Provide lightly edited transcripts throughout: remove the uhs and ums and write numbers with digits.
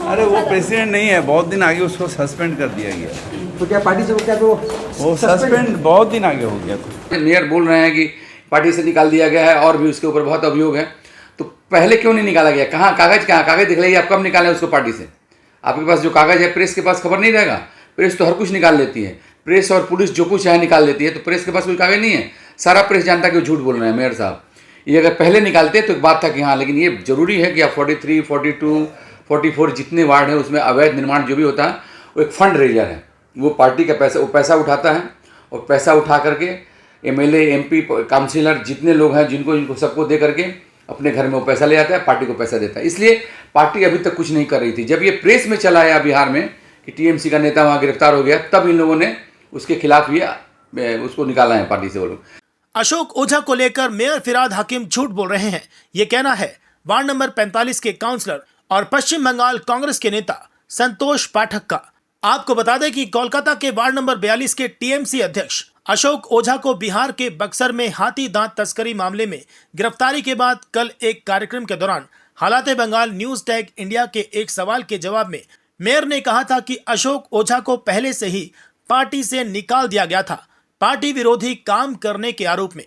अरे वो प्रेसिडेंट नहीं है, बहुत दिन आगे उसको सस्पेंड कर दिया गया। तो क्या पार्टी से क्या वो सस्पेंड बहुत दिन आगे हो गया था। मेयर बोल रहे हैं कि पार्टी से निकाल दिया गया है और भी उसके ऊपर बहुत अभियोग है, तो पहले क्यों नहीं निकाला गया? कहाँ कागज दिखलाइए, आप कब निकालें उसको पार्टी से? आपके पास जो कागज है, प्रेस के पास खबर नहीं रहेगा? प्रेस तो हर कुछ निकाल लेती है, प्रेस और पुलिस जो कुछ है निकाल लेती है, तो प्रेस के पास कोई कागज नहीं है। सारा प्रेस जानता है कि वो झूठ बोल रहे हैं मेयर साहब। ये अगर पहले निकालते तो एक बात था कि हाँ, लेकिन ये जरूरी है कि आप 43, 42, 44 जितने वार्ड हैं उसमें अवैध निर्माण जो भी होता है वो एक फंड रेजर है। वो पार्टी का पैसा, वो पैसा उठाता है और पैसा उठा करके एमएलए, एमपी, काउंसिलर जितने लोग हैं जिनको सबको दे करके अपने घर में वो पैसा ले आता है, पार्टी को पैसा देता है। इसलिए पार्टी अभी तक कुछ नहीं कर रही थी। जब ये प्रेस में चला आया बिहार में कि टीएमसी का नेता वहाँ गिरफ्तार हो गया, तब इन लोगों ने उसके खिलाफ ये उसको निकाला है पार्टी से वो लोग। अशोक ओझा को लेकर मेयर फिराद हकीम झूठ बोल रहे हैं, ये कहना है वार्ड नंबर 45 के काउंसलर और पश्चिम बंगाल कांग्रेस के नेता संतोष पाठक का। आपको बता दें कि कोलकाता के वार्ड नंबर 42 के टीएमसी अध्यक्ष अशोक ओझा को बिहार के बक्सर में हाथी दांत तस्करी मामले में गिरफ्तारी के बाद कल एक कार्यक्रम के दौरान हालाते बंगाल न्यूज टैग इंडिया के एक सवाल के जवाब में मेयर ने कहा था कि अशोक ओझा को पहले से ही पार्टी से निकाल दिया गया था, पार्टी विरोधी काम करने के आरोप में।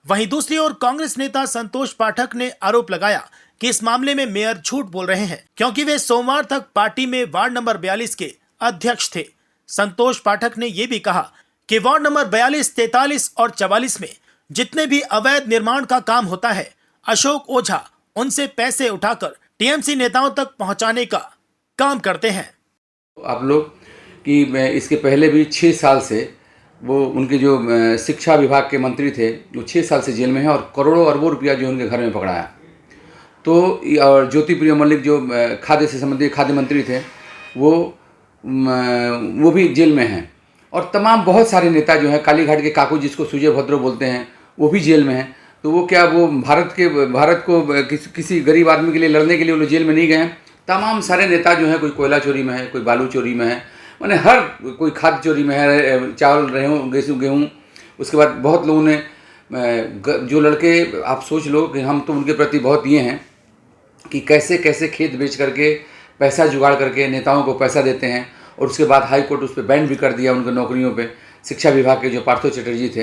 वहीं दूसरी ओर कांग्रेस नेता संतोष पाठक ने आरोप लगाया कि इस मामले में मेयर झूठ बोल रहे हैं, क्योंकि वे सोमवार तक पार्टी में वार्ड नंबर 42 के अध्यक्ष थे। संतोष पाठक ने यह भी कहा कि वार्ड नंबर 42, 43 और 44 में जितने भी अवैध निर्माण का काम होता है, अशोक ओझा उनसे पैसे उठाकर टीएमसी नेताओं तक पहुंचाने का काम करते हैं। आप लोग कि इसके पहले भी 6 साल से वो उनके जो शिक्षा विभाग के मंत्री थे वो 6 साल से जेल में हैं और करोड़ों अरबों रुपया जो उनके घर में पकड़ाया। तो और ज्योति प्रिय मल्लिक जो खाद्य से संबंधित खाद्य मंत्री थे वो भी जेल में हैं। और तमाम बहुत सारे नेता जो हैं, कालीघाट के काकू जिसको सुजय भद्रो बोलते हैं, वो भी जेल में हैं। तो वो क्या वो भारत को किसी गरीब आदमी के लिए लड़ने के लिए वो लोग जेल में नहीं गए हैं। तमाम सारे नेता जो हैं, कोई कोयला चोरी में है, कोई बालू चोरी में है, मैंने हर कोई खाद्य चोरी में है, चावल गेहूँ। उसके बाद बहुत लोगों ने जो लड़के, आप सोच लो कि हम तो उनके प्रति बहुत ये हैं कि कैसे कैसे खेत बेच करके पैसा जुगाड़ करके नेताओं को पैसा देते हैं। और उसके बाद हाई कोर्ट उस पर बैन भी कर दिया उनके नौकरियों पे, शिक्षा विभाग के जो पार्थो चटर्जी थे।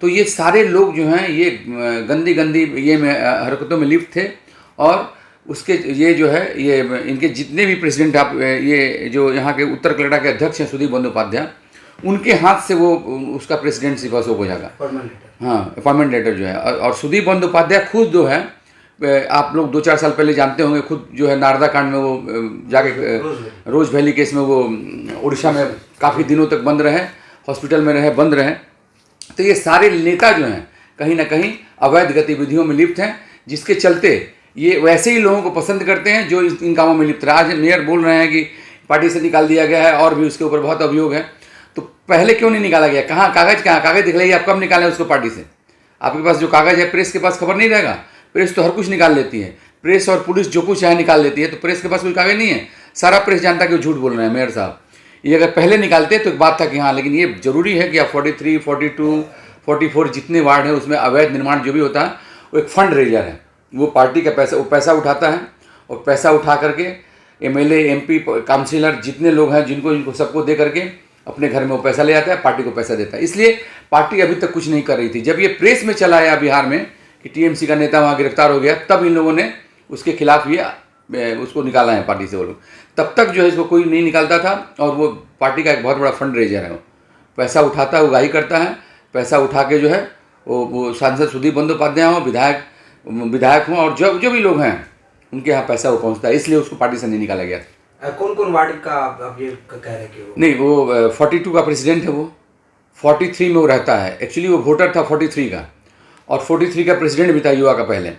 तो ये सारे लोग जो हैं ये गंदी ये हरकतों में लिप्त थे। और उसके ये जो है ये इनके जितने भी प्रेसिडेंट, आप ये जो यहाँ के उत्तर कनाडा के अध्यक्ष हैं सुदीप बंदोपाध्याय, उनके हाथ से वो उसका प्रेसिडेंट अशोक ओझा का हाँ अपॉइंटमेंट लेटर जो है। और सुदीप बंदोपाध्याय खुद जो है, आप लोग 2-4 साल पहले जानते होंगे, खुद जो है नारदा कांड में वो जाके रोज वैली केस में वो उड़ीसा में काफ़ी दिनों तक बंद रहे, हॉस्पिटल में रहे, बंद रहे। तो ये सारे नेता जो हैं कहीं ना कहीं अवैध गतिविधियों में लिप्त हैं, जिसके चलते ये वैसे ही लोगों को पसंद करते हैं जो इन कामों में लिप्त रहे। आज मेयर बोल रहे हैं कि पार्टी से निकाल दिया गया है और भी उसके ऊपर बहुत अभियोग है, तो पहले क्यों नहीं निकाला गया? कहाँ कागज दिखलाइए, आप कब निकालें उसको पार्टी से? आपके पास जो कागज है, प्रेस के पास खबर नहीं रहेगा? प्रेस तो हर कुछ निकाल लेती है, प्रेस और पुलिस जो कुछ है निकाल लेती है, तो प्रेस के पास कोई कागज नहीं है। सारा प्रेस जानता है कि वो झूठ बोल रहे हैं मेयर साहब। ये अगर पहले निकालते तो एक बात था कि हाँ, लेकिन ये जरूरी है कि आप 43, 42, 44 जितने वार्ड हैं उसमें अवैध निर्माण जो भी होता है वो एक फंड रेजर है। वो पार्टी का पैसा, वो पैसा उठाता है और पैसा उठा करके एमएलए, एमपी, काउंसिलर जितने लोग हैं जिनको सबको दे करके अपने घर में वो पैसा ले आता है, पार्टी को पैसा देता है। इसलिए पार्टी अभी तक कुछ नहीं कर रही थी। जब ये प्रेस में चला आया बिहार में कि टीएमसी का नेता वहाँ गिरफ्तार हो गया, तब इन लोगों ने उसके खिलाफ ये उसको निकाला है पार्टी से वो लोग। तब तक जो है इसको कोई नहीं निकालता था। और वो पार्टी का एक बहुत बड़ा फंड रेजर है। वो पैसा उठाता है, उगाही करता है, पैसा उठा के जो है वो सांसद सुदीप बंदोपाध्याय हों, विधायक हों, और जो भी लोग हैं उनके यहाँ पैसा वो पहुँचता है। इसलिए उसको पार्टी से नहीं निकाला गया। कौन वार्ड का आप ये कह रहे हैं कि वो नहीं, वो 42 का प्रेसिडेंट है। वो 43 में वो रहता है। एक्चुअली वो वोटर था 43 का, और 43 का प्रेसिडेंट भी था युवा का पहले।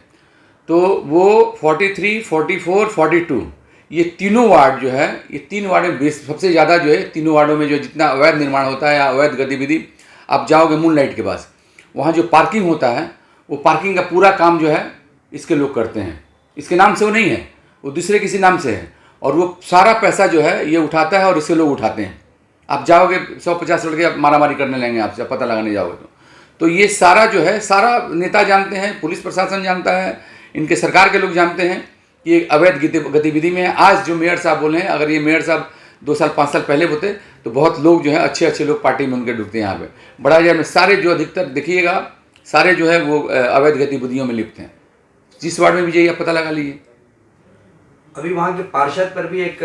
तो वो 43, 44, 42 ये तीनों वार्ड जो है, ये 3 वार्ड में सबसे ज़्यादा जो है, तीनों वार्डों में जो जितना अवैध निर्माण होता है या अवैध गतिविधि, आप जाओगे मूनलाइट के पास, वहाँ जो पार्किंग होता है, वो पार्किंग का पूरा काम जो है इसके लोग करते हैं। इसके नाम से वो नहीं है, वो दूसरे किसी नाम से है। और वो सारा पैसा जो है ये उठाता है और इससे लोग उठाते हैं। आप जाओगे 150 लड़के आप मारामारी करने लगेंगे आपसे, पता लगाने जाओगे तो ये सारा जो है, सारा नेता जानते हैं, पुलिस प्रशासन जानता है, इनके सरकार के लोग जानते हैं कि एक अवैध गतिविधि में है। आज जो मेयर साहब बोले हैं, अगर ये मेयर साहब 2 साल 5 साल पहले होते तो बहुत लोग जो है अच्छे लोग पार्टी में उनके डूबते हैं। यहाँ पे बड़ा बाजार में सारे जो अधिकतर देखिएगा सारे जो है वो अवैध गतिविधियों में लिप्त हैं। जिस वार्ड में भी जाइए आप पता लगा लीजिए। अभी वहाँ के पार्षद पर भी एक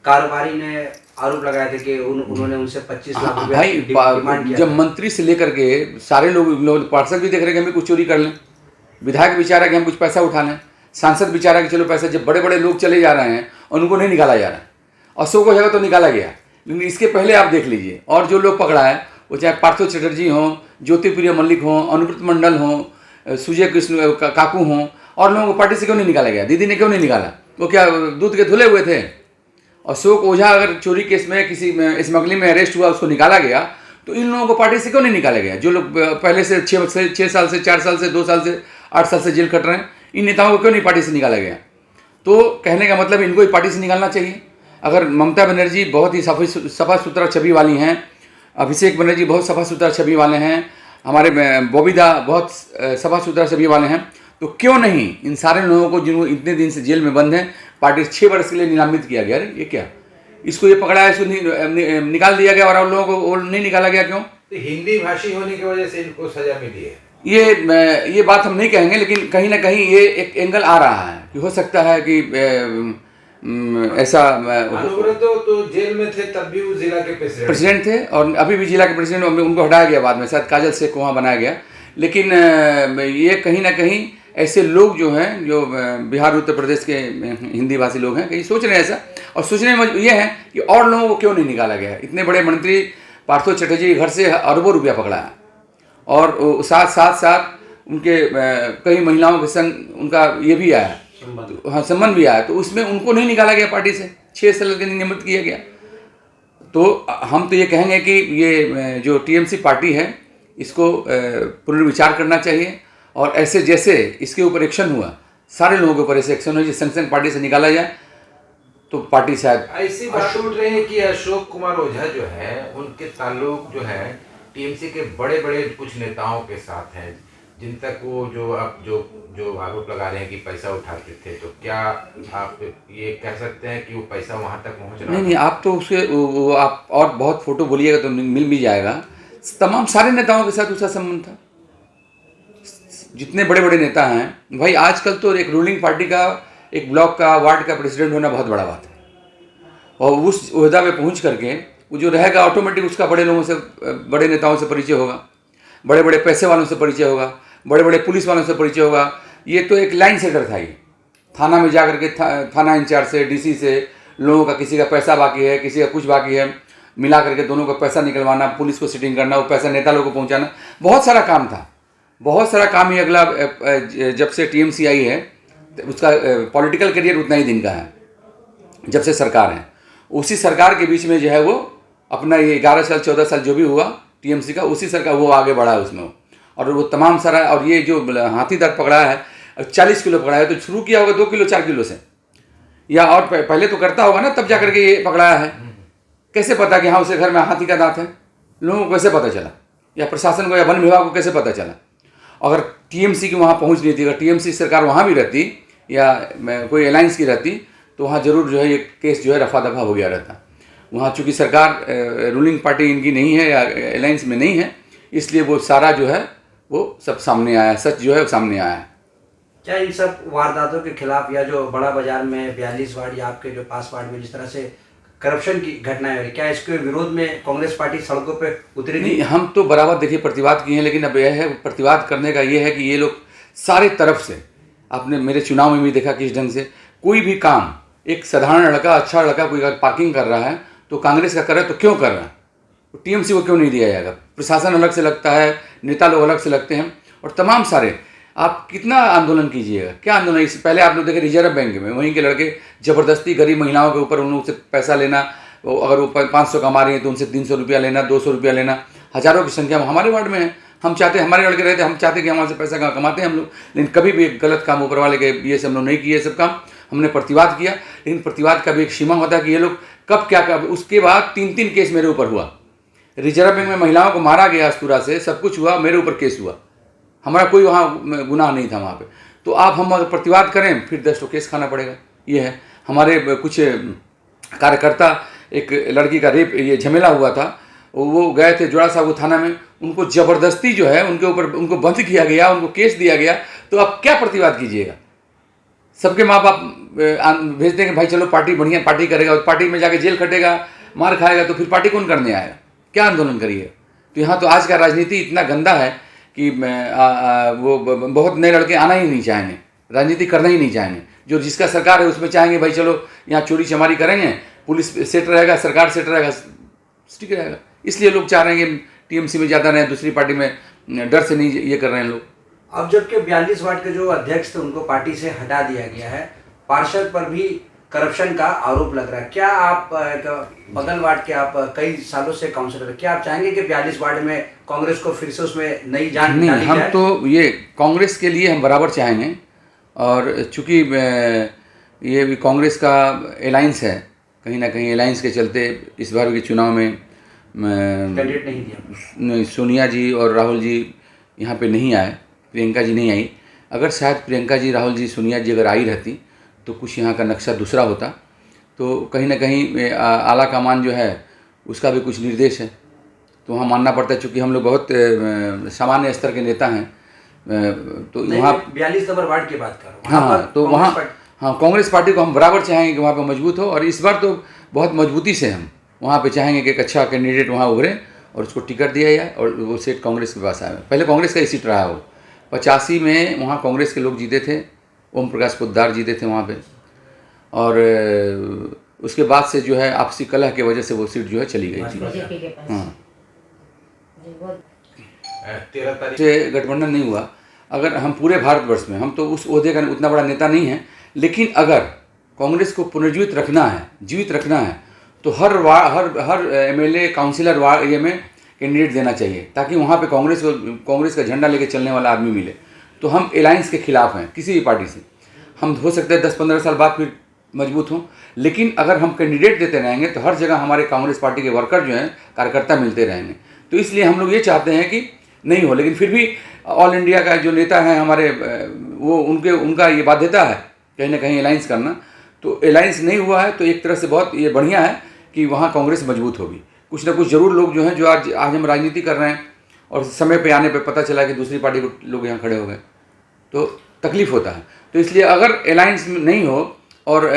कारोबारी ने आरोप लगाए थे कि उन्होंने उनसे 25 लाख रुपया भाई डिमांड किया। जब मंत्री से लेकर के सारे लोग पार्षद भी देख रहे हैं कि हम भी कुछ चोरी कर लें, विधायक विचारा कि हम कुछ पैसा उठा लें, सांसद विचारा कि चलो पैसा, जब बड़े बड़े लोग चले जा रहे हैं और उनको नहीं निकाला जा रहा है। अशोक जगह तो निकाला गया, लेकिन इसके पहले आप देख लीजिए और जो लोग पकड़ा है वो चाहे पार्थो चटर्जी हों, ज्योतिप्रिय मल्लिक हों, अनुव्रत मंडल हों, सुजय कृष्ण काकू हों, और लोगों को पार्टी से क्यों नहीं निकाला गया? दीदी ने क्यों नहीं निकाला? वो क्या दूध के धुले हुए थे? अशोक ओझा अगर चोरी केस में किसी स्मगलिंग में अरेस्ट हुआ, उसको निकाला गया, तो इन लोगों को पार्टी से क्यों नहीं निकाला गया? जो लोग पहले से 6 साल से 4 साल से 2 साल से 8 साल से जेल कट रहे हैं, इन नेताओं को क्यों नहीं पार्टी से निकाला गया? तो कहने का मतलब इनको ही पार्टी से निकालना चाहिए। अगर ममता बनर्जी बहुत ही सफा सुथरा छवि वाली हैं, अभिषेक बनर्जी बहुत सफा सुथरा छवि वाले हैं, हमारे बबीदा बहुत सफा सुथरा छवि वाले हैं, तो क्यों नहीं इन सारे लोगों को जिनको इतने दिन से जेल में बंद हैं पार्टी 6 वर्ष के लिए निलंबित किया गया? अरे ये क्या, इसको ये पकड़ा है, इसको निकाल दिया गया और उन लोगों को नहीं निकाला गया क्यों? तो हिंदी भाषी होने की वजह से इनको सजा मिली है। ये बात हम नहीं कहेंगे, लेकिन कहीं ना कहीं ये एक एंगल आ रहा है कि हो सकता है कि ऐसा। अनुव्रत तो जेल में थे तब भी वो जिला के प्रेसिडेंट थे और अभी भी जिला के प्रेसिडेंट, उनको हटाया गया बाद में, शायद काजल शेख को वहाँ बनाया गया। लेकिन ये कहीं ना कहीं ऐसे लोग जो हैं, जो बिहार उत्तर प्रदेश के हिंदी भाषी लोग हैं, कहीं सोच रहे हैं ऐसा, और सोचने में ये है कि और लोगों को क्यों नहीं निकाला गया? इतने बड़े मंत्री पार्थो चटर्जी घर से अरबों रुपया पकड़ा है, और साथ उनके कई महिलाओं के संग उनका ये भी आया, हाँ संबंध भी आया, तो उसमें उनको नहीं निकाला गया पार्टी से, 6 साल के लिए नियमित किया गया। तो हम तो ये कहेंगे कि ये जो टीएमसी पार्टी है इसको पुनर्विचार करना चाहिए, और ऐसे जैसे इसके ऊपर एक्शन हुआ, सारे लोगों के ऊपर ऐसे एक्शन हो, जिस संग पार्टी से निकाला जाए तो पार्टी शायद। ऐसी बात उठ रही है कि अशोक कुमार ओझा जो है उनके ताल्लुक जो है टीएमसी के बड़े बड़े कुछ नेताओं के साथ हैं, जिन तक वो जो आरोप लगा रहे हैं कि पैसा उठाते थे। तो क्या आप ये कह सकते हैं कि वो पैसा वहां तक पहुंच रहा है? नहीं, आप तो उसके आप और बहुत फोटो बोलिएगा तो मिल भी जाएगा। तमाम सारे नेताओं के साथ उसका संबंध था, जितने बड़े बड़े नेता हैं। भाई आजकल तो एक रूलिंग पार्टी का एक ब्लॉक का, वार्ड का प्रेसिडेंट होना बहुत बड़ा बात है, और उस ओहदा पे पहुंच करके वो जो रहेगा ऑटोमेटिक उसका बड़े लोगों से, बड़े नेताओं से परिचय होगा, बड़े बड़े पैसे वालों से परिचय होगा, बड़े बड़े पुलिस वालों से परिचय होगा। ये तो एक लाइन सेटर था। ये थाना में जा करके थाना इंचार्ज से, डीसी से, लोगों का किसी का पैसा बाकी है, किसी का कुछ बाकी है, मिला करके दोनों का पैसा निकलवाना, पुलिस को सिटिंग करना, वो पैसा नेता लोगों को पहुंचाना, बहुत सारा काम था, बहुत सारा काम। ही अगला जब से टीएमसी आई है उसका पॉलिटिकल करियर उतना ही दिन का है, जब से सरकार है। उसी सरकार के बीच में जो है वो अपना ये 11 साल 14 साल जो भी हुआ टीएमसी का, उसी सरकार वो आगे बढ़ा है उसमें, और वो तमाम सारा। और ये जो हाथी दांत पकड़ा है, 40 किलो पकड़ा है, तो शुरू किया होगा 2 किलो 4 किलो से, या और पहले तो करता होगा ना, तब जा करके ये पकड़ाया है। कैसे पता कि हाँ उसके घर में हाथी का दांत है? लोगों को कैसे पता चला? या प्रशासन को या वन विभाग को कैसे पता चला? अगर टीएमसी की वहाँ पहुँच नहीं थी, अगर टीएमसी सरकार वहाँ भी रहती या कोई अलायंस की रहती, तो वहाँ जरूर जो है ये केस जो है रफा दफा हो गया रहता। वहाँ चूँकि सरकार रूलिंग पार्टी इनकी नहीं है या अलायंस में नहीं है, इसलिए वो सारा जो है वो सब सामने आया, सच जो है सामने आया है। क्या इन सब वारदातों के खिलाफ, या जो बड़ा बाजार में 42 वार्ड या आपके जो पास वार्ड में जिस तरह से करप्शन की घटनाएं हो रही, क्या इसके विरोध में कांग्रेस पार्टी सड़कों पे उतरी? नहीं, हम तो बराबर देखिए प्रतिवाद किए हैं, लेकिन अब यह है प्रतिवाद करने का ये है कि ये लोग सारे तरफ से, आपने मेरे चुनाव में भी देखा किस ढंग से कोई भी काम, एक साधारण लड़का, अच्छा लड़का कोई अगर पार्किंग कर रहा है तो कांग्रेस का कर रहा है, तो क्यों कर रहा है? तो टीएमसी को क्यों नहीं दिया जाएगा? प्रशासन अलग से लगता है, नेता लोग अलग से लगते हैं, और तमाम सारे आप कितना आंदोलन कीजिएगा, क्या आंदोलन। इससे पहले आप लोग देखे रिजर्व बैंक में वहीं के लड़के ज़बरदस्ती गरीब महिलाओं के ऊपर उन लोगों से पैसा लेना, अगर वो 500 कमा रही है तो उनसे 300 रुपया लेना, 200 रुपया लेना, हज़ारों की संख्या में हमारे वार्ड में है। हम चाहते, हमारे लड़के रहते, हम चाहते कि हमारे से पैसा कमाते हैं हम लोग, लेकिन कभी भी एक गलत काम ऊपर वाले के ये सब हम लोग नहीं किए, सब काम हमने प्रतिवाद किया। लेकिन प्रतिवाद का भी एक सीमा होता है कि ये लोग कब क्या कर। उसके बाद 3 केस मेरे ऊपर हुआ, रिजर्व बैंक में महिलाओं को मारा गया अस्तूरा से, सब कुछ हुआ, मेरे ऊपर केस हुआ, हमारा कोई वहाँ गुनाह नहीं था वहाँ पे। तो आप हम अगर प्रतिवाद करें फिर 10 तो केस खाना पड़ेगा। ये है हमारे कुछ कार्यकर्ता, एक लड़की का रेप ये झमेला हुआ था, वो गए थे जोड़ा साहू थाना में, उनको ज़बरदस्ती जो है उनके ऊपर उनको बंद किया गया, उनको केस दिया गया। तो आप क्या प्रतिवाद कीजिएगा? सबके माँ बाप भेज देंगे भाई चलो पार्टी बढ़िया पार्टी करेगा, और पार्टी में जाके जेल कटेगा, मार खाएगा, तो फिर पार्टी कौन करने आएगा? क्या आंदोलन करिएगा? तो यहाँ तो आज का राजनीति इतना गंदा है कि वो बहुत नए लड़के आना ही नहीं चाहेंगे, राजनीति करना ही नहीं चाहेंगे। जो जिसका सरकार है उसमें चाहेंगे भाई चलो यहाँ चोरी चमारी करेंगे, पुलिस सेट रहेगा, सरकार सेट रहेगा, ठीक रहेगा। इसलिए लोग चाह रहे हैं कि टीएमसी में ज़्यादा रहें, दूसरी पार्टी में डर से नहीं ये कर रहे हैं लोग। अब जबकि 42 वार्ड के जो अध्यक्ष थे उनको पार्टी से हटा दिया गया है, पार्षद पर भी करप्शन का आरोप लग रहा है। क्या आप बगल वार्ड के आप कई सालों से काउंसलर, क्या आप चाहेंगे कि 42 वार्ड में कांग्रेस को फिर से उसमें नई जान नहीं, डाली हम जाए? तो ये कांग्रेस के लिए हम बराबर चाहेंगे, और चूँकि ये भी कांग्रेस का अलायंस है, कहीं ना कहीं अलायंस के चलते इस बार के चुनाव में कैंडिडेट नहीं दिया। सोनिया जी और राहुल जी यहाँ पे नहीं आए, प्रियंका जी नहीं आई। अगर शायद प्रियंका जी, राहुल जी, सोनिया जी अगर आई रहती तो कुछ यहाँ का नक्शा दूसरा होता। तो कहीं ना कहीं आला कमान जो है उसका भी कुछ निर्देश है, तो वहाँ मानना पड़ता है। चूँकि हम लोग बहुत सामान्य स्तर के नेता हैं, तो वहाँ 42 नंबर वार्ड की बात कर रहा हूँ। हाँ, तो वहाँ कांग्रेस पार्टी को हम बराबर चाहेंगे कि वहाँ पे मजबूत हो, और इस बार तो बहुत मजबूती से हम वहाँ पे चाहेंगे कि एक अच्छा कैंडिडेट वहाँ उभरे और उसको टिकट दिया जाए और वो सीट कांग्रेस के पास आए। पहले कांग्रेस का ही सीट रहा हो, 85 में वहाँ कांग्रेस के लोग जीते थे, ओम प्रकाश पोद्दार जीते थे वहाँ पे, और उसके बाद से जो है आपसी कलह की वजह से वो सीट जो है चली गई थी। हाँ, 13 तारीख से गठबंधन नहीं हुआ। अगर हम पूरे भारतवर्ष में, हम तो उस ओहदे का उतना बड़ा नेता नहीं है, लेकिन अगर कांग्रेस को पुनर्जीवित रखना है, जीवित रखना है, तो हर एमएलए काउंसिलर वार्ड ये में कैंडिडेट देना चाहिए, ताकि वहाँ पे कांग्रेस का झंडा लेके चलने वाला आदमी मिले। तो हम अलायंस के खिलाफ हैं किसी भी पार्टी से। हम हो सकता है 10-15 साल बाद फिर मजबूत हों, लेकिन अगर हम कैंडिडेट देते रहेंगे तो हर जगह हमारे कांग्रेस पार्टी के वर्कर जो हैं, कार्यकर्ता मिलते रहेंगे। तो इसलिए हम लोग ये चाहते हैं कि नहीं हो, लेकिन फिर भी ऑल इंडिया का जो नेता हैं हमारे, वो उनका ये बाध्यता है कहीं ना कहीं अलायंस करना। तो अलायंस नहीं हुआ है, तो एक तरह से बहुत ये बढ़िया है कि वहाँ कांग्रेस मजबूत होगी। कुछ ना कुछ जरूर लोग जो हैं, जो आज हम राजनीति कर रहे हैं और समय पे आने पे पता चला कि दूसरी पार्टी को लोग यहाँ खड़े हो गए, तो तकलीफ होता है। तो इसलिए अगर अलायंस नहीं हो और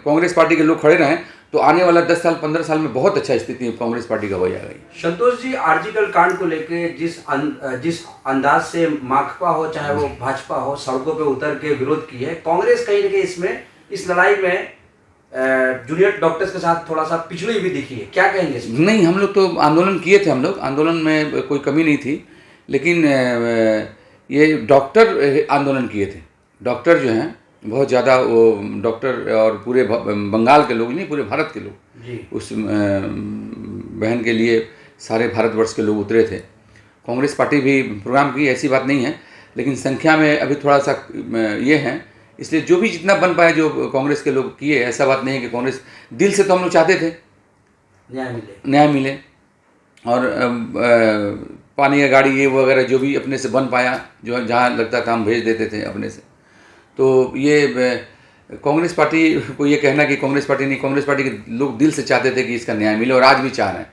कांग्रेस पार्टी के लोग खड़े रहें, तो आने वाला 10 साल 15 साल में बहुत अच्छा स्थिति कांग्रेस पार्टी का हो जाएगा। संतोष जी, आर्टिकल कांड को लेके जिस अंदाज से माकपा हो चाहे वो भाजपा हो, सड़कों पे उतर के विरोध की है, कांग्रेस कहीं ना कहीं इसमें इस लड़ाई में जूनियर डॉक्टर्स के साथ थोड़ा सा पिछड़ी भी दिखी है, क्या कहेंगे इसमें? नहीं, हम लोग तो आंदोलन किए थे, हम लोग आंदोलन में कोई कमी नहीं थी, लेकिन ये डॉक्टर आंदोलन किए थे। डॉक्टर जो हैं बहुत ज़्यादा, वो डॉक्टर और पूरे बंगाल के लोग नहीं, पूरे भारत के लोग जी उस बहन के लिए सारे भारतवर्ष के लोग उतरे थे। कांग्रेस पार्टी भी प्रोग्राम की, ऐसी बात नहीं है, लेकिन संख्या में अभी थोड़ा सा ये है, इसलिए जो भी जितना बन पाए जो कांग्रेस के लोग किए। ऐसा बात नहीं है कि कांग्रेस दिल से, तो हम लोग चाहते थे न्याय मिले और पानी या गाड़ी ये वगैरह जो भी अपने से बन पाया, जो जहाँ लगता था हम भेज देते थे अपने से। तो ये कांग्रेस पार्टी को ये कहना कि कांग्रेस पार्टी नहीं, कांग्रेस पार्टी के लोग दिल से चाहते थे कि इसका न्याय मिले, और आज भी चाह रहे हैं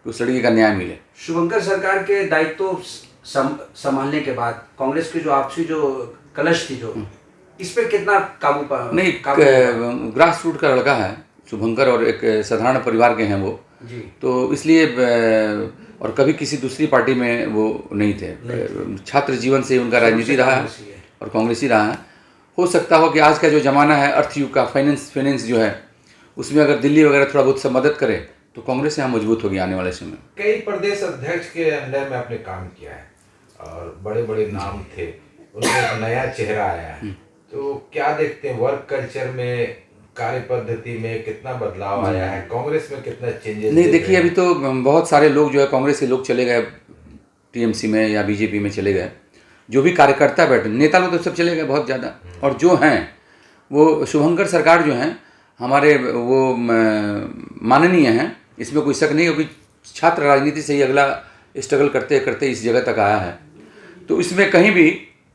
कि उस लड़की का न्याय मिले। शुभंकर सरकार के दायित्व संभालने के बाद कांग्रेस की जो आपसी जो कलश थी, जो इस पे कितना काबू पा? नहीं, ग्रास रूट का लड़का है शुभंकर, और एक साधारण परिवार के हैं वो जी, तो इसलिए और कभी किसी दूसरी पार्टी में वो नहीं थे। छात्र जीवन से उनका राजनीति रहा है और कांग्रेस ही रहा है। हो सकता हो कि आज का जो ज़माना है अर्थयुग का, फाइनेंस जो है, उसमें अगर दिल्ली वगैरह थोड़ा बहुत सब मदद करे तो कांग्रेस यहाँ मजबूत होगी आने वाले समय। कई प्रदेश अध्यक्ष के अंडर में आपने काम किया है और बड़े बड़े नाम थे, उनमें एक नया चेहरा आया है, तो क्या देखते हैं वर्क कल्चर में, कार्य पद्धति में कितना बदलाव आया है, कांग्रेस में कितना चेंजेस? नहीं, देखिए अभी तो बहुत सारे लोग जो है कांग्रेस के लोग चले गए, टीएमसी में या बीजेपी में चले गए। जो भी कार्यकर्ता बैठे, नेता लोग तो सब चले गए बहुत ज़्यादा, और जो हैं वो शुभंकर सरकार जो हैं हमारे वो माननीय हैं, इसमें कोई शक नहीं, क्योंकि छात्र राजनीति से ही अगला स्ट्रगल करते करते इस जगह तक आया है। तो इसमें कहीं भी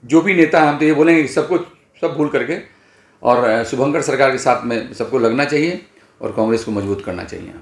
जो भी नेता हैं हम तो ये बोलेंगे कि सब भूल करके और शुभंकर सरकार के साथ में सबको लगना चाहिए और कांग्रेस को मजबूत करना चाहिए।